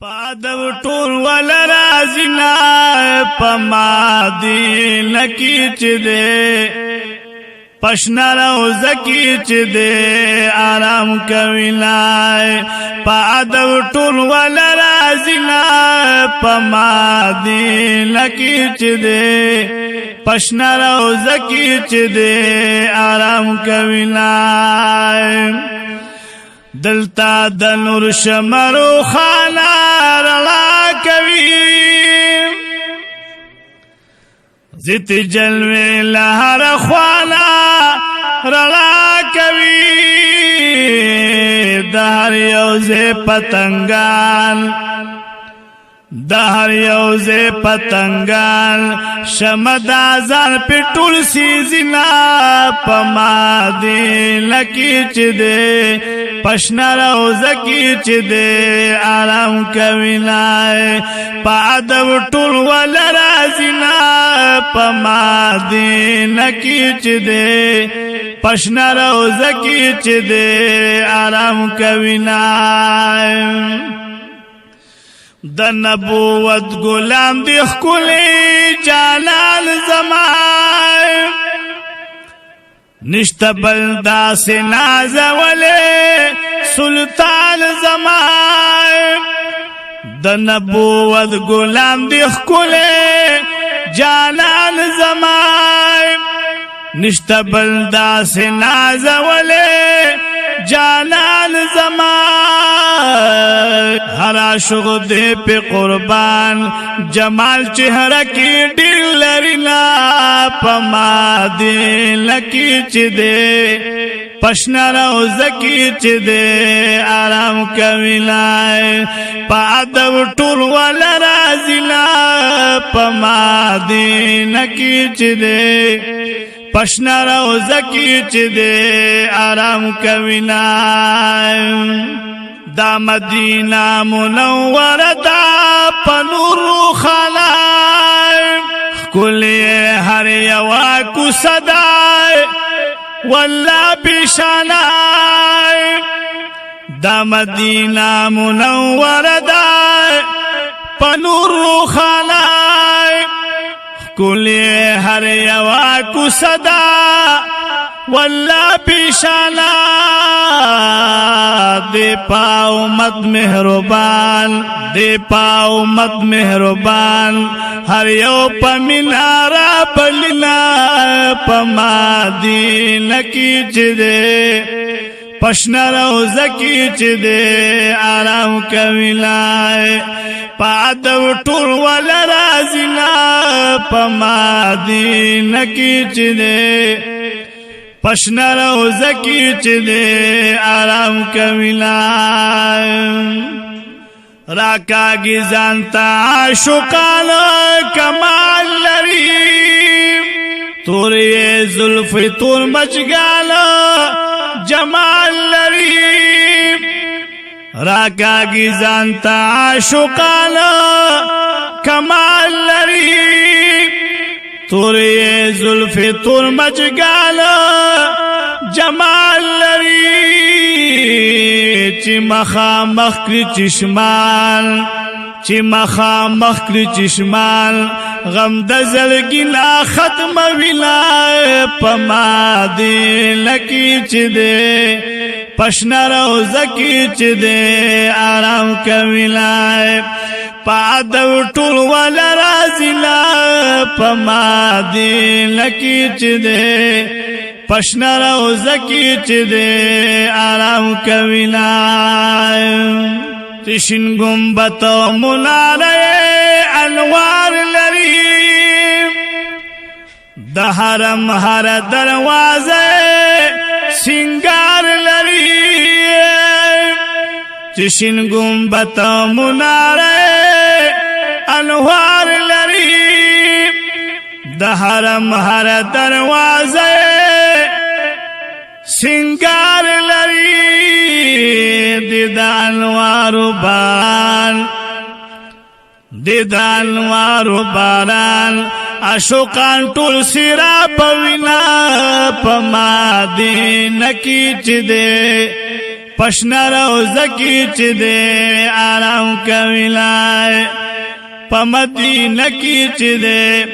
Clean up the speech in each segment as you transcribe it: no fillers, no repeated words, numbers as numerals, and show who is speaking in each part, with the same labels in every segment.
Speaker 1: پادو ټول ول رازینا پمادی لکی چ دے پشنا روز کی چ دے آرام کویلای پادو ټول ول رازینا پمادی لکی چ دے پشنا روز کی چ دے آرام کویلای دلتا د نور شمرو خانا رلا کوي زت جلوه لهر خوانا رلا کوي دهر یوزه پتنگان دهر یوزه پتنگان شمد آزان پی ټول سیزینا پما دی لکی چ دے پشنا روزه کی چ دے آرام کویلای پادو ټول ول رازینا پما دی لکی چ دے پشنا روزه کی چ دے آرام کویلای د نبوت غلام دی خلی جلال زمان نشتا بلدا سے نازولے سلطان زمان د نبوت غلام دی خلی جلال زمان نشتا بلدا سے نازولے جلال زمان ہرا شغل دے پہ قربان جمال چہرہ کی ڈر لرنا پما دے لکی چ دے پشنا روز کی چ دے آرام کویلائے پادو ټول ول رازینا پما دے لکی چ دے پشنا روز کی چ دے آرام کویلائے دا مدینہ منور دا پنور خلائے کلی ہر یوا کو صدائے واللہ بشانائے دا مدینہ منور دا پنور خلائے کلی ہر یوا کو صدا واللہ پیشانا دے پاؤ مت مہربان دے پاؤ مت مہربان ہر یو پمنارا پلنا پما دی لکی چ دے پشنا روز کی چ دے آرام کویلائے پادو ټول ول رازینا پما دی لکی چ دے پشنا روز کی چ دے آرام کویلائے راکا گزانتا عاشقان کمال لری توری زلف تور مچگال جمال لری راکا گزانتا عاشقان کمال لری توری زلف تور مچگال جمال لری چی مخا مخکری چشمان چی مخا مخکری چشمان غم دزلگینا ختم ویلا پما دی لکی چ دے پشنا روز کی چ دے آرام کویلائے پادو ټول ول رازینا پما دی لکی چ دے پشنا روز کی چ دے آرام کویلائے تشن گنبت منارے انوار لری د حرم ہر دروازے سنگار لری تشن گنبت منارے انوار لری د حرم ہر دروازے سنگار لری د انوارو باران د انوارو باران عاشقان ټول سیرا پوینا پما دی نکی چ دے پشنا روزه کی چې دې آرام کوي لای په مدینه کی چې دې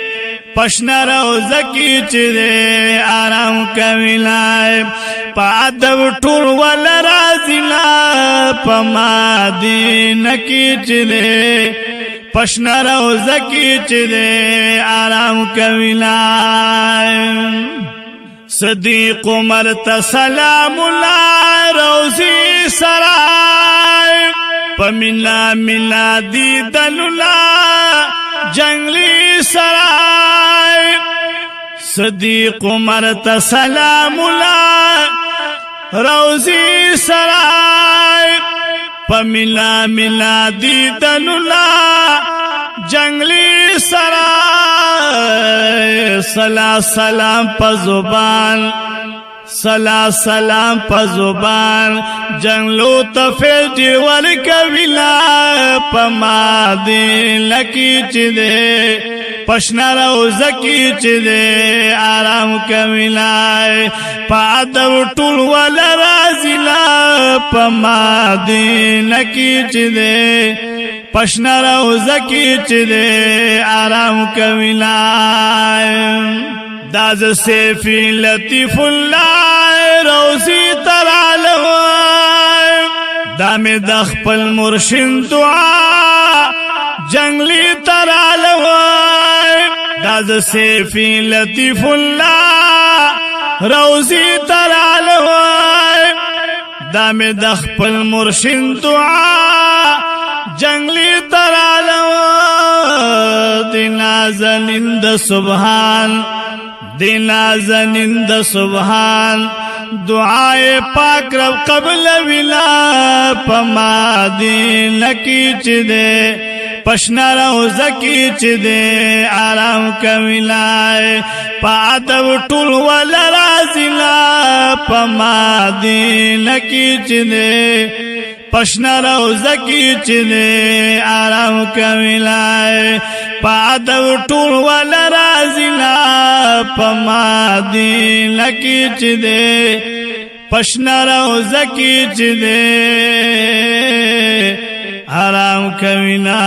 Speaker 1: پشنا روزه کی چې دې آرام کوي لای په ادب ټول ول راځي لا په مدینه کی چې دې پشنا روزه کی چې دې آرام کوي لای صدیق عمر ته سلام الله روزي سرای پمینا مینا دی دلولا جنگلی سرای صدیق عمر ته سلام الله روزي سرای پمینا مینا دی دلولا جنگلی سرای صلا سلام په زبان صلا سلام په زبان جنگلو تفیل دی ورکویلا په مدینه کی چې دې پشنا روزه کی چې دې آرام کویلا په ادب ټول ول راځي لا په مدینه کی چې دې پشنا روزه کی چې دې آرام کویلا داز سیفی لطیف الله روزی ترالو دام د خپل مرشد دعا جنگلی ترالو داز سیفی لطیف الله روزی ترالو دام د خپل مرشد دعا جنگلی ترالو دینا زنند سبحان دینا زنند سبحان دعائے پاک رب قبل ولا پما دین کی چې دې پشنا روزه کی چې دې آرام کویلای پادو ټول ول راځي لا پما دین کی چې دې پشنا روزه کی چې دې آرام کویلای پادو ټول ول راځي لا پما دین کی چې دې پشنا روزه کی چې دې آرام کوینا